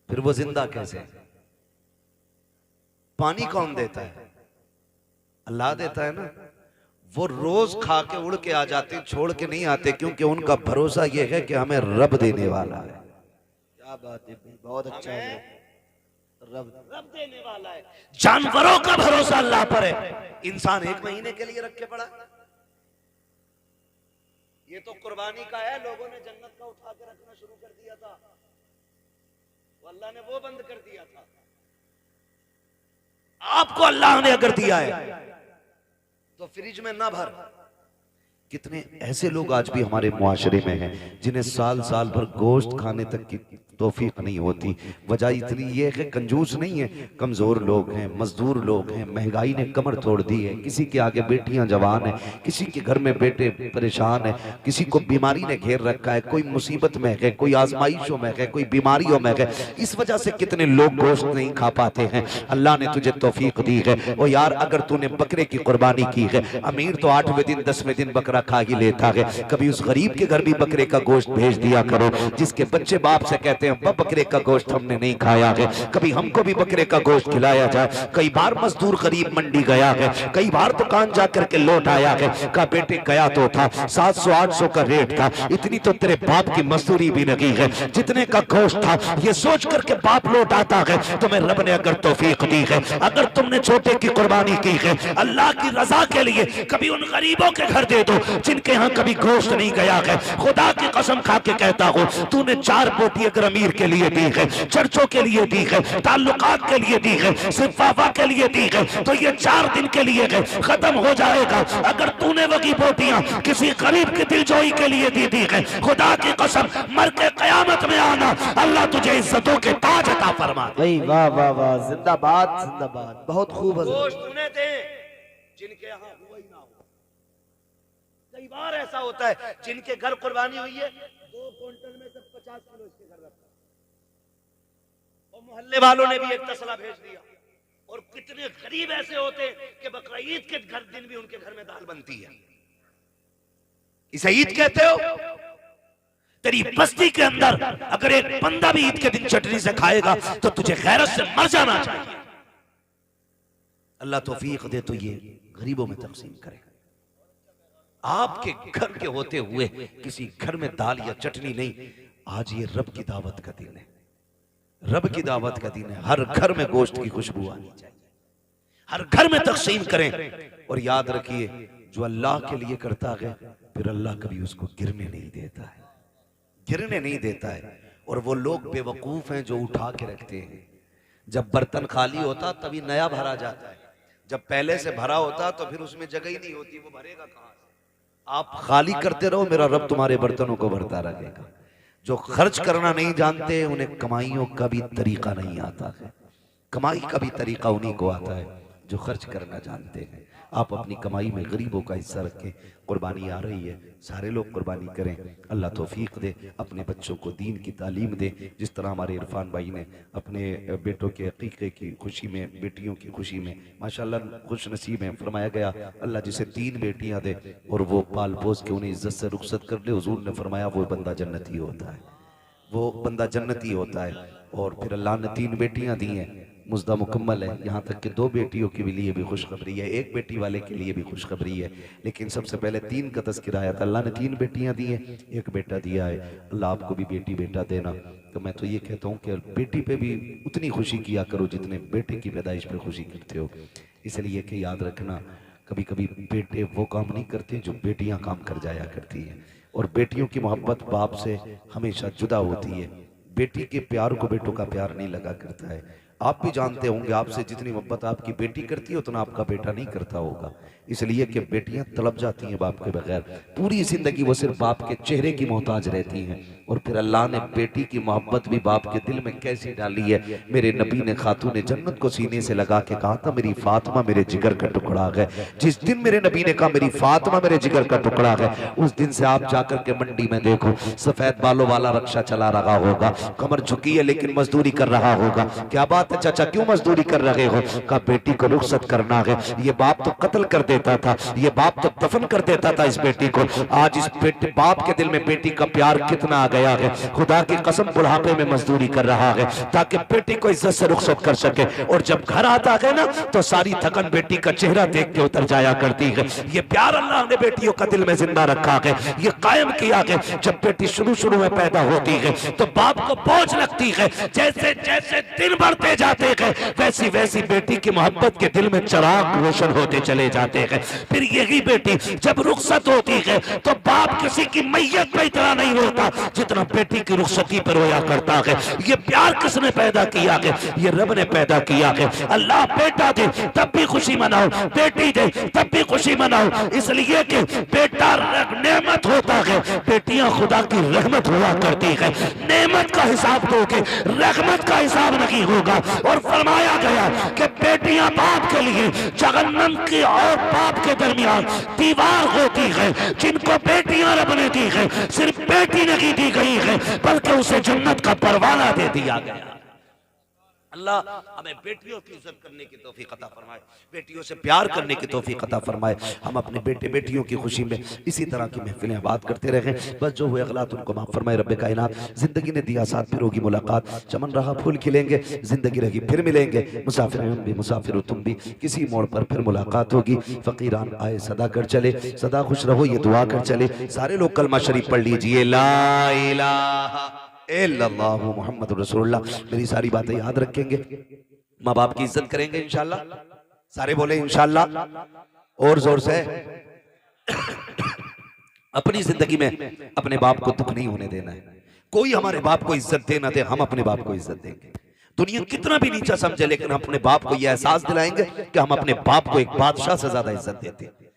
फिर वो जिंदा कैसे? पानी कौन देता है? अल्लाह देता है ना। वो रोज खा के उड़ के आ जाते, छोड़ के नहीं आते, क्योंकि उनका भरोसा ये है कि हमें रब देने वाला है। क्या बात है, बहुत अच्छा है। रब देने वाला है। जानवरों का भरोसा अल्लाह पर है। इंसान 1 महीने के लिए रख के पड़ा। ये तो कुर्बानी का है। लोगों ने जन्नत का उठा के रखना शुरू कर दिया था, वो अल्लाह ने वो बंद कर दिया था। आपको अल्लाह ने अगर दिया है तो फ्रिज में ना भर। कितने ऐसे लोग आज भी हमारे मुआशरे में हैं जिन्हें साल साल भर गोश्त खाने तक की तौफीक नहीं होती। वजह इतनी ये है, कंजूस नहीं है, कमजोर लोग हैं, मजदूर लोग हैं, महंगाई ने कमर तोड़ दी है। किसी के आगे बेटियां जवान हैं, किसी के घर में बेटे परेशान है, किसी को बीमारी ने घेर रखा है, कोई मुसीबत में है, कोई आजमाइशों में है, कोई बीमारियों में है। इस वजह से कितने लोग गोश्त नहीं खा पाते हैं। अल्लाह ने तुझे तौफीक दी है। ओ यार, अगर तूने बकरे की कुर्बानी की है, अमीर तो 8वें दिन 10वें दिन बकरा खा ही लेता है, कभी उस गरीब के घर भी बकरे का गोश्त भेज दिया करो। जिसके बच्चे बाप से कहते हैं बकरे का गोश्त हमने नहीं खाया है, कभी हमको भी बकरे का गोश्त खिलाया जाए। कई बार मजदूर गरीब मंडी गया है, कई बार दुकान जाकर के लौट आया है, का बेटे गया तो था 700-800 का रेट था, इतनी तो तेरे बाप की मजदूरी भी नहीं है, जितने का गोश्त था ये सोच करके बाप लौट आता है। तुम्हें रब ने अगर तौफीक दी है, अगर तुमने छोटे की कुर्बानी की है अल्लाह की रजा के लिए, कभी उन गरीबों के घर दे दो जिनके यहाँ कभी गोश्त नहीं गया है। खुदा की कसम खा के कहता हूँ, तूने 4 बोटी अगर अमीर के लिए दी है, चर्चों के लिए दी है, ताल्लुकात के लिए दी है, सिर्फ वाफा के लिए दी है, तो ये 4 दिन के लिए है, खत्म हो जाएगा। अगर तूने वही बोटियां किसी गरीब की दिलजोई के लिए दी है, खुदा की कसम मर के कयामत में आना, अल्लाह तुझे इज्जतों के ताज अता फरमा। वाह वाह वाह, जिंदाबाद जिंदाबाद, बहुत खूब। गोश्त उन्हें दे जिनके यहाँ हुआ ही ना हो। कई बार ऐसा होता है जिनके घर कुर्बानी हुई है, 2 क्विंटल में से 50 किलो इसके घर रखा, और मोहल्ले वालों ने भी एक तसला भेज दिया। और कितने गरीब ऐसे होते हैं कि बकरा ईद के घर दिन भी उनके घर में दाल बनती है। इसे ईद कहते हो? तेरी बस्ती के अंदर अगर एक बंदा भी ईद के दिन चटनी से खाएगा तो तुझे गैरत से मर जाना चाहिए। अल्लाह तौफीक दे तो ये गरीबों में तकसीम करेगा। आपके घर के होते हुए किसी घर में दाल या चटनी नहीं। आज ये रब की दावत का दिन है, रब की दावत का दिन है। हर घर में गोश्त की खुशबू आनी चाहिए, हर घर में तकसीम करें। और याद रखिए, जो अल्लाह के लिए करता है फिर अल्लाह कभी उसको गिरने नहीं देता है, गिरने नहीं देता है। और वो लोग बेवकूफ हैं जो उठा के रखते हैं। जब बर्तन खाली होता तभी नया भरा जाता है, जब पहले से भरा होता तो फिर उसमें जगह ही नहीं होती, वो भरेगा कहां से? आप खाली करते रहो, मेरा रब तुम्हारे बर्तनों को भरता रहेगा। जो खर्च करना नहीं जानते उन्हें कमाइयों का भी तरीका नहीं आता है। कमाई का भी तरीका उन्हीं को आता है जो खर्च करना जानते हैं। आप अपनी कमाई में गरीबों का हिस्सा रखें। कुर्बानी आ रही है, सारे लोग कुर्बानी करें। अल्लाह तौफीक दे, अपने बच्चों को दीन की तालीम दे। जिस तरह हमारे इरफान भाई ने अपने बेटों के अकीक़े की खुशी में, बेटियों की खुशी में माशाअल्लाह खुश नसीब हैं। फरमाया गया अल्लाह जिसे 3 बेटियां दे और वो पाल पोस के उन्हें इज्जत से रुखसत कर ले, हुजूर ने फरमाया वो बंदा जन्नती होता है, वो बंदा जन्नती होता है। और फिर अल्लाह ने 3 बेटियां दी हैं, मुज्दा मुकम्मल है। यहाँ तक कि 2 बेटियों के लिए भी खुशखबरी है, 1 बेटी वाले के लिए भी खुशखबरी है। लेकिन सबसे पहले 3 का तज़किरा आया था। अल्लाह ने 3 बेटियां दी हैं, 1 बेटा दिया है। अल्लाह आपको भी बेटी बेटा देना। तो मैं तो ये कहता हूँ कि बेटी पे भी उतनी खुशी किया करो जितने बेटे की पैदाइश पे खुशी करते हो। इसलिए कि याद रखना, कभी कभी बेटे वो काम नहीं करते जो बेटियां काम कर जाया करती हैं। और बेटियों की मोहब्बत बाप से हमेशा जुदा होती है। बेटी के प्यार को बेटों का प्यार नहीं लगा करता है। आप भी जानते होंगे, आपसे जितनी मोहब्बत आपकी बेटी करती है उतना आपका बेटा नहीं करता होगा। इसलिए कि बेटियां तड़प जाती हैं बाप के बगैर, पूरी जिंदगी वो सिर्फ बाप के चेहरे की मोहताज रहती हैं। और फिर अल्लाह ने बेटी की मोहब्बत भी बाप के दिल में कैसी डाली है। मेरे नबी ने खातून जन्नत को सीने से लगा के कहा था, मेरी फातिमा मेरे जिगर का टुकड़ा है। जिस दिन मेरे नबी ने कहा मेरी फातिमा मेरे जिगर का टुकड़ा है, उस दिन से आप जाकर के मंडी में देखो, सफेद बालों वाला रक्षा चला रहा होगा, कमर झुकी है लेकिन मजदूरी कर रहा होगा। क्या बात है चाचा, क्यों मजदूरी कर रहे हो? कहा बेटी को रुखसत करना है। ये बाप तो कत्ल कर देता था, ये बाप तो दफन कर देता था इस बेटी को। आज इस बेटे बाप के दिल में बेटी का प्यार कितना आ गया है। खुदा की कसम बुढ़ापे में मजदूरी कर रहा है ताकि बेटी को इज्जत से रुखसत कर सके। और जब घर आता है ना तो सारी थकन बेटी का चेहरा देख के उतर जाया करती है। ये प्यार अल्लाह ने बेटियों का दिल में जिंदा रखा है, ये कायम किया है। जब बेटी शुरू में पैदा होती है तो बाप को बोझ लगती है, जैसे जैसे दिन बढ़ते जाते हैं वैसी वैसी बेटी की मोहब्बत के दिल में चिराग रोशन होते चले जाते हैं। फिर यही बेटी जब रुखसत होती है तो बाप किसी की मैयत पे इतना नहीं रोता जितना बेटी की रुखसती पर रोया करता है। ये प्यार किसने पैदा किया है? ये रब ने पैदा किया है। अल्लाह बेटा दे तब भी खुशी मनाओ, बेटी दे तब भी खुशी मनाओ, इसलिए कि बेटा नेमत होता है, बेटियां खुदा की रहमत हुआ करती है। नेमत का हिसाब दोगे, रहमत का हिसाब नहीं होगा। और फरमाया गया कि बेटियां बाप के लिए जहन्नम की और बाप के दरमियान दीवार होती है। जिनको बेटियां रब ने दी है, सिर्फ बेटी नहीं दी गई है बल्कि उसे जन्नत का परवाना दे दिया गया। अल्लाह हमें बेटियों की इज्जत करने की तौफीक अता फरमाए, बेटियों से प्यार करने की तौफीक अता फरमाए। हम अपने बेटे बेटियों की खुशी में इसी तरह की महफिलें आबाद करते रहे। बस जो हुए अगलात उनको माफ फरमाए रब्बे कायनात। जिंदगी ने दिया साथ, फिर होगी मुलाकात, चमन रहा फूल खिलेंगे, जिंदगी रही फिर मिलेंगे। मुसाफिर हम भी, मुसाफिर हो तुम भी, किसी मोड़ पर फिर मुलाकात होगी। फकीरान आए सदा कर चले, सदा खुश रहो ये दुआ कर चले। सारे लोग कलमा शरीफ पढ़ लीजिए, ला इलाहा इल्लल्लाहु मुहम्मद रसूलुल्लाह। मेरी सारी बातें याद रखेंगे, माँ बाप की इज्जत करेंगे इंशाल्लाह। सारे बोले इंशाल्लाह और जोर से। अपनी जिंदगी में अपने बाप को दुख नहीं होने देना है। कोई हमारे बाप को इज्जत दे ना दे, हम अपने बाप को इज्जत देंगे। दुनिया कितना भी नीचा समझे लेकिन हम अपने बाप को यह एहसास दिलाएंगे कि हम अपने बाप को एक बादशाह से ज्यादा इज्जत देते हैं।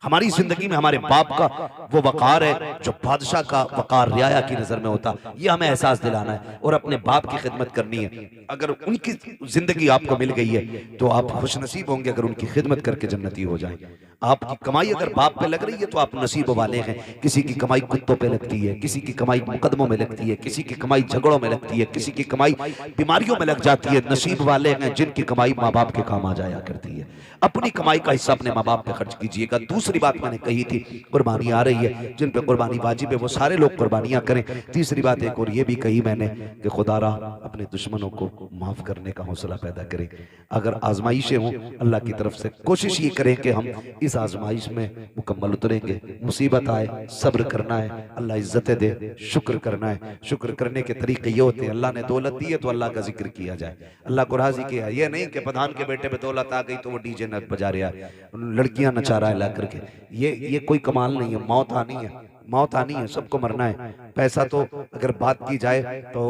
हमारी जिंदगी में हमारे बाप का वो वकार है जो बादशाह का वकार रियाया की नजर में होता, ये हमें एहसास दिलाना है और अपने बाप की खिदमत करनी है। अगर उनकी जिंदगी आपको मिल गई है तो आप खुश नसीब होंगे अगर उनकी खिदमत करके जन्नती हो जाएं। आपकी कमाई अगर बाप पे लग रही है तो आप नसीब वाले हैं। किसी की कमाई कुत्तों पे लगती है, किसी की कमाई मुकदमों में लगती है, किसी की कमाई झगड़ों में लगती है, किसी की कमाई बीमारियों में लग जाती है। नसीब वाले हैं जिनकी कमाई माँ बाप के काम आ जाया करती है। अपनी कमाई का हिस्सा अपने माँ बाप पे खर्च कीजिएगा। दूसरी बात मैंने कही थी, कुर्बानी आ रही है, जिन पे कुर्बानी वाजिब है वो सारे लोग कुर्बानियां करें। तीसरी बात एक और ये भी कही मैंने कि खुदारा अपने दुश्मनों को माफ करने का हौसला पैदा करें। अगर आजमाइशें हों अल्लाह की तरफ से, कोशिश ये करें कि हम इस आजमाइश में मुकम्मल उतरेंगे। मुसीबत आए सब्र करना है, अल्लाह इज्जतें दे शुक्र करना है। शुक्र करने के तरीके ये होते हैं, अल्लाह ने दौलत दी है तो अल्लाह का जिक्र किया जाए, अल्लाह को राजी किया। ये नहीं कि प्रधान के बेटे पे दौलत आ गई तो वो डीजे न बजा रहा है, लड़कियां नचा रहा है ला करके। ये कोई कमाल नहीं है। मौत आनी है, मौत आनी है, सबको मरना है। पैसा तो अगर बात की जाए तो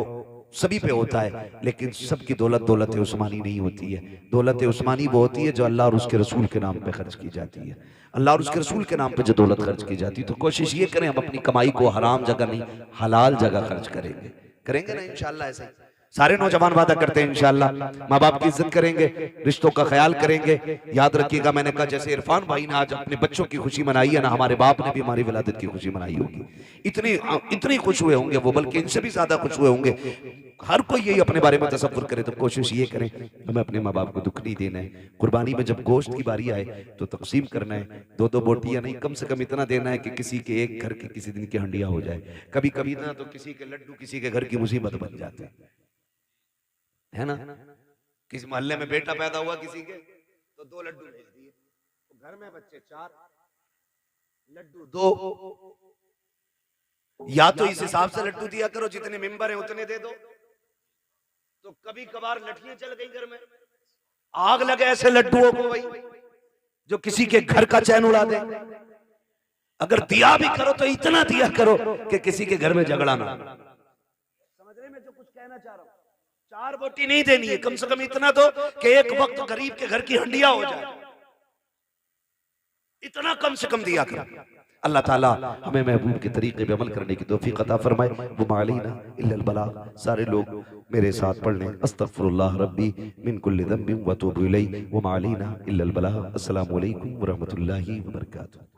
सभी पे होता है, लेकिन सबकी दौलत दौलत उस्मानी नहीं होती है। दौलत उस्मानी वो होती है जो अल्लाह और उसके रसूल के नाम पे खर्च की जाती है। अल्लाह और उसके रसूल के नाम पे जो दौलत खर्च की जाती है, तो कोशिश ये करें हम अपनी कमाई को हराम जगह नहीं हलाल जगह खर्च करेंगे। करेंगे ना इंशाल्लाह ऐसे ही। सारे नौजवान वादा करते हैं इंशाल्लाह माँ बाप की इज्जत करेंगे, रिश्तों का ख्याल करेंगे। याद रखिएगा मैंने कहा जैसे इरफान भाई ने आज अपने बच्चों की खुशी मनाई है ना, हमारे बाप ने भी हमारी विलादत की खुशी मनाई होगी। इतनी खुश हुए होंगे वो, बल्कि इनसे भी ज्यादा खुश हुए होंगे। हर कोई यही अपने बारे में तसव्वुर करे तो कोशिश ये करें हमें अपने माँ बाप को दुख नहीं देना है। कुर्बानी में जब गोश्त की बारी आए तो तकसीम करना है, दो दो बोटियां नहीं, कम से कम इतना देना है कि किसी के एक घर की किसी दिन की हंडिया हो जाए। कभी कभी ना तो किसी के लड्डू किसी के घर की मुसीबत बन जाते है ना। किसी मोहल्ले में बेटा पैदा हुआ किसी के तो 2 लड्डू भेज दिए, तो घर में बच्चे 4, लड्डू 2। या तो इस हिसाब से लड्डू दिया करो जितने मेंबर हैं उतने दे दो। तो कभी कभार लठियां चल गई घर में, आग लगे ऐसे लड्डुओं को भाई जो किसी के घर का चैन उड़ा दे। अगर दिया भी करो तो इतना दिया करो कि किसी के घर में झगड़ा ना। समझ रहे मैं जो कुछ कहना चाह रहा हूं? 4 बोटी नहीं देनी है, कम से कम इतना दो कि एक वक्त गरीब के घर की हंडिया हो जाए। इतना कम से कम दिया करो। अल्लाह ताला हमें महबूब के तरीके पे अमल करने की तौफीक अता फरमाए। वो मालीना इल्लल बलाग। सारे लोग मेरे साथ पढ़ लें, अस्तगफिरुल्लाह रब्बी मिन कुल्लि ज़ंबिन व अतूबु इलैहि। वो मालीना इल्लल बलाग। अस्सलामु अलैकुम व रहमतुल्लाहि व बरकातुहू।